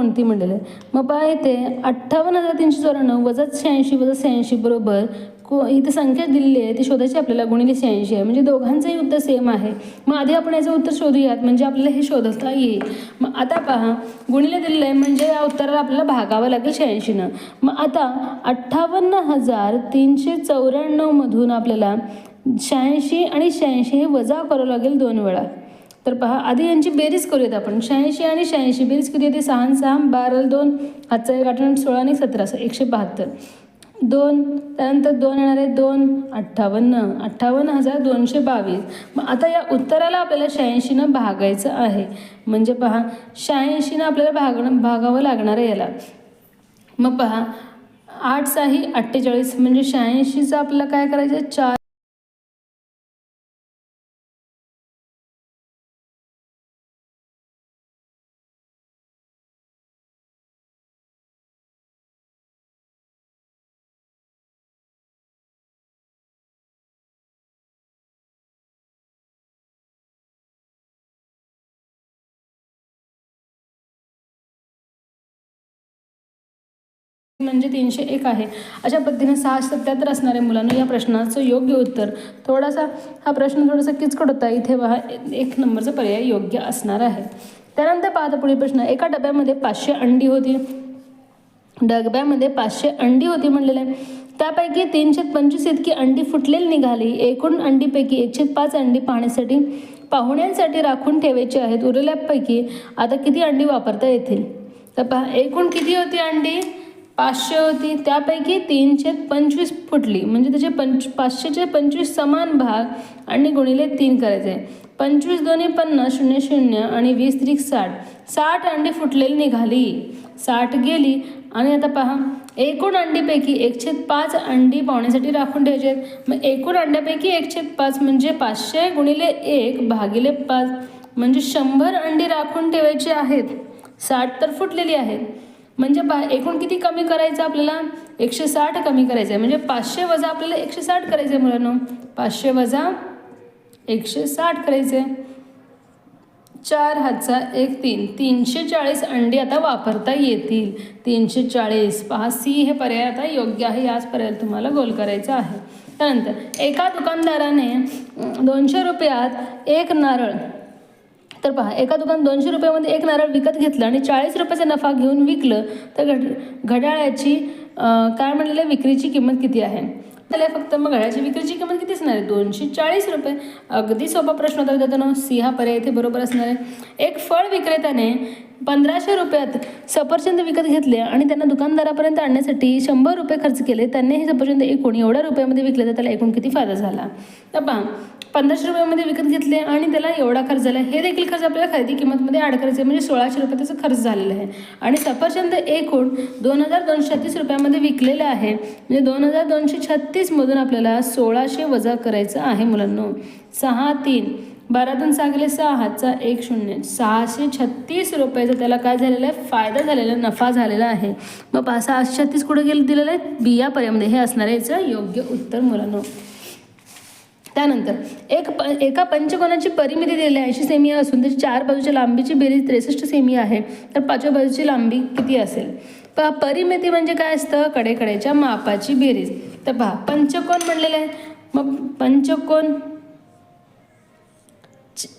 कोणती म्हणलेलं आहे. मग पहा इथे 58,394 वजा 86 वजा 86 बरोबर इथे संख्या दिलेली आहे ती शोधायची आपल्याला, गुणिले 86 आहे. म्हणजे दोघांचंही उत्तर सेम आहे. मग आधी आपण याचं उत्तर शोधूयात म्हणजे आपल्याला हे शोधता येईल. मग आता पहा गुणिले दिलेलं आहे म्हणजे या उत्तराला आपल्याला भागावं लागेल 86नं. मग आता 58,394 मधून आपल्याला 86 आणि 86 हे वजा करावं लागेल 2 वेळा. तर पहा आधी यांची बेरीज करूयात आपण. 86 आणि 86 बेरीज किती येते? 6 6 12 2 हातचा 1 8 16 आणि 17 172 2 त्यानंतर 2 येणार आहे 2 58,222. मग आता या उत्तराला आपल्याला 86नं भागायचं आहे. म्हणजे पहा 86नं आपल्याला भागावं लागणार आहे याला. मग पहा 8 6 48 म्हणजे 86चं आपल्याला काय करायचं आहे? 4 म्हणजे 301 आहे. अशा पद्धतीने 677 असणाऱ्या मुलांना या प्रश्नाचं योग्य उत्तर. थोडासा हा प्रश्न थोडासा किचकट होता. इथे पहा 1 नंबरचा पर्याय योग्य असणार आहे. त्यानंतर पाहता पुढील प्रश्न. एका डब्यामध्ये 500 अंडी होती. डब्यामध्ये 500 अंडी होती म्हणलेलं आहे. त्यापैकी 325 इतकी अंडी फुटलेली निघाली. एकूण अंडीपैकी 105 अंडी पाहुण्यांसाठी राखून ठेवायची आहेत. उरलेल्यापैकी आता किती अंडी वापरता येतील? तर पहा एकूण किती होती अंडी? 500 होती. त्यापैकी 325 फुटली म्हणजे त्याचे 500चे 25 समान भाग आणि गुणिले 3 करायचे. 25 दोन्ही 50 0 0 आणि 20 त्रिक 60. 60 अंडी फुटलेली निघाली. 60 गेली आणि आता पहा एकूण अंडीपैकी 1/5 अंडी पाहुण्यासाठी राखून ठेवायचे आहेत. मग एकूण अंड्यापैकी 1/5 म्हणजे 500 गुणिले 1 भागिले 5 म्हणजे 100 अंडी राखून ठेवायची आहेत. 60 तर फुटलेली आहेत. म्हणजे पहा एकूण किती कमी करायचं आपल्याला? 160 कमी करायचं आहे. म्हणजे 500 वजा आपल्याला 160 करायचं आहे मुलांनो. 500 वजा 160 करायचे. 4 हातचा 1 3 340 अंडी आता वापरता येतील. 340 पहा सी हे पर्याय आता योग्य आहे. याच पर्यायाला तुम्हाला गोल करायचं आहे. त्यानंतर एका दुकानदाराने 200 रुपयात एक नारळ. तर पहा एका दुकान 200 रुपयामध्ये एक नारळ विकत घेतलं आणि 40 रुपयाचा नफा घेऊन विकलं तर घड्याळाची काय म्हणलेलं विक्रीची किंमत किती आहे? त्याला फक्त मग घड्याळाची विक्रीची किंमत किती असणार आहे? 240 रुपये. अगदी सोपा प्रश्न होता विद्यार्थ्यांनो. सी हा पर्याय इथे बरोबर असणार आहे. एक फळ विक्रेत्याने 1500 रुपयात सफरचंद विकत घेतले आणि त्यांना दुकानदारापर्यंत आणण्यासाठी 100 रुपये खर्च केले. त्यांनी हे सफरचंद एकूण एवढ्या रुपयामध्ये विकले तर त्याला एकूण किती फायदा झाला? तर पहा 1500 रुपयामध्ये विकत घेतले आणि त्याला एवढा खर्च झाला. हे देखील खर्च आपल्याला खरेदी किंमतमध्ये ॲड करायचे म्हणजे 1600 रुपये त्याचा खर्च झालेला आहे. आणि सफरचंद एकूण 2236 रुपयामध्ये विकलेलं आहे. म्हणजे 2236 मधून आपल्याला 1600 वजा करायचं आहे मुलांनो. 6 3 12 6 गेले 6 हातचा 1 0 636 रुपयाचा त्याला काय झालेलं आहे? फायदा झालेला, नफा झालेला आहे. मग 636 कुठे गेलं दिलेलं आहे? बी या पर्यायामध्ये. हे असणार आहे याचं योग्य उत्तर मुलांनो. त्यानंतर एका पंचकोनाची परिमिती दिलेली आहे 80 सेमी असून त्याची 4 बाजूच्या लांबीची बेरीज 63 सेमी आहे. तर 5व्या बाजूची लांबी किती असेल? पहा परिमिती म्हणजे काय असतं? कडेकडेच्या मापाची बेरीज. तर पहा पंचकोन म्हणलेलं आहे. मग पंचकोन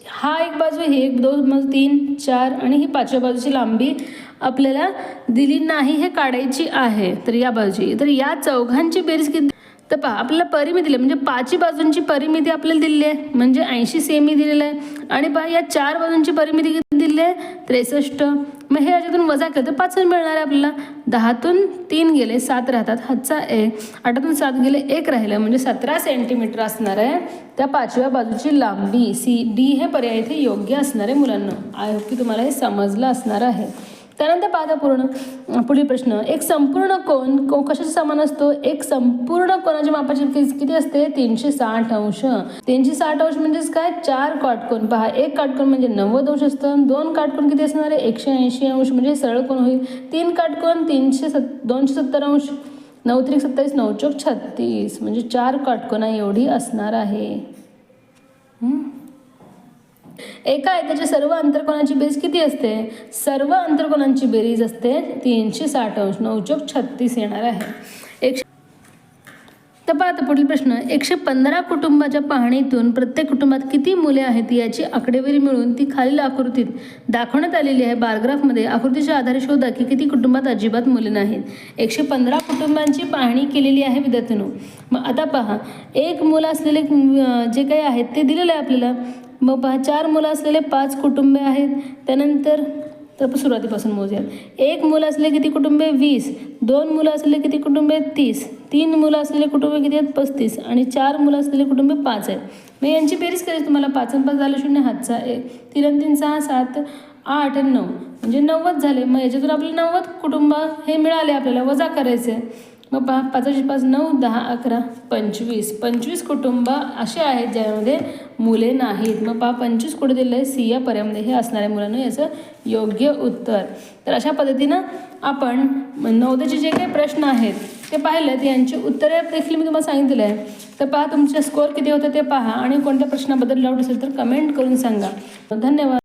हा एक बाजू, ही 1 2 3 4 आणि ही 5व्या बाजूची लांबी आपल्याला दिली नाही हे काढायची आहे. तर या बाजूची, तर या चौघांची बेरीज किती? तर पहा आपल्याला परिमिती दिली म्हणजे 5 बाजूंची परिमिती आपल्याला दिली आहे म्हणजे 80 सेमी दिलेलं आहे. आणि पहा या 4 बाजूंची परिमिती किती दिली आहे? 63. मग हे याच्यातून वजा केलं तर 5 मिळणार आहे आपल्याला. 10तून 3 गेले 7 राहतात. हातचा 1 8तून 7 गेले 1 राहिलं म्हणजे 17 सेंटीमीटर असणार आहे त्या 5व्या बाजूची लांबी. सी डी हे पर्याय इथे योग्य असणार आहे मुलांना. आय होप की तुम्हाला हे समजलं असणार आहे. त्यानंतर पाहता पुढील प्रश्न. एक संपूर्ण कोन कशाचा समान असतो? एक संपूर्ण कोनाच्या मापाची किती असते? 360 अंश. 360 अंश म्हणजेच काय? 4 काटकोन. पहा एक काटकोन म्हणजे 90 अंश असतं. 2 काटकोन किती असणार आहे? 180 अंश म्हणजे सरळ कोन होईल. 3 काटकोन 270 अंश. 9 त्रिक 27 9 चौक 36 म्हणजे 4 काटकोना एवढी असणार आहे. एका आयताच्या सर्व अंतर्कोनांची बेरीज किती असते? सर्व अंतर्कोनांची बेरीज असते 360 अंश. 9 × 36 येणार आहे. तर पहा आता पुढील प्रश्न. 115 कुटुंबाच्या पाहणीतून प्रत्येक कुटुंबात किती मुले आहेत याची आकडेवारी मिळून ती खालील आकृतीत दाखवण्यात आलेली आहे. बारग्राफमध्ये आकृतीच्या आधारे शोधा की किती कुटुंबात अजिबात मुले नाहीत. 115 कुटुंबांची पाहणी केलेली आहे विद्यार्थ्यांनो. मग आता पहा, एक मुलं असलेले जे काही आहेत ते दिलेलं आहे आपल्याला. मग पहा, 4 मुलं असलेले 5 कुटुंबे आहेत. त्यानंतर तर सुरुवातीपासून मोजूयात. 1 मुलं असलेले किती कुटुंबे? 20. 2 मुलं असलेले किती कुटुंबे? 30. 3 मुलं असलेले कुटुंबे किती आहेत? 35. आणि 4 मुलं असलेले कुटुंबे 5 आहेत. मग यांची बेरीज करायची तुम्हाला. 5 आणि 5 झालं 0, हातचा 1. 3 आणि 3 6, 7, 8 आणि 9 म्हणजे 90 झाले. मग याच्यातून आपल्याला 90 कुटुंब हे मिळाले, आपल्याला वजा करायचे. मग 5 × 5 9, 10, 11, 25. 25 कुटुंब असे आहेत ज्यामध्ये मुले नाहीत. मग 25 कुठे दिलं आहे? सी या पर्यायामध्ये हे असणाऱ्या मुलांना याचं योग्य उत्तर. तर अशा पद्धतीनं आपण नवोदयचे जे काही प्रश्न आहेत ते पाहिलेत. यांची उत्तरे देखील मी तुम्हाला सांगितलेलं आहे. तर पहा, तुमचे स्कोअर किती होते ते पहा आणि कोणत्या प्रश्नाबद्दल डाऊट असेल तर कमेंट करून सांगा. धन्यवाद.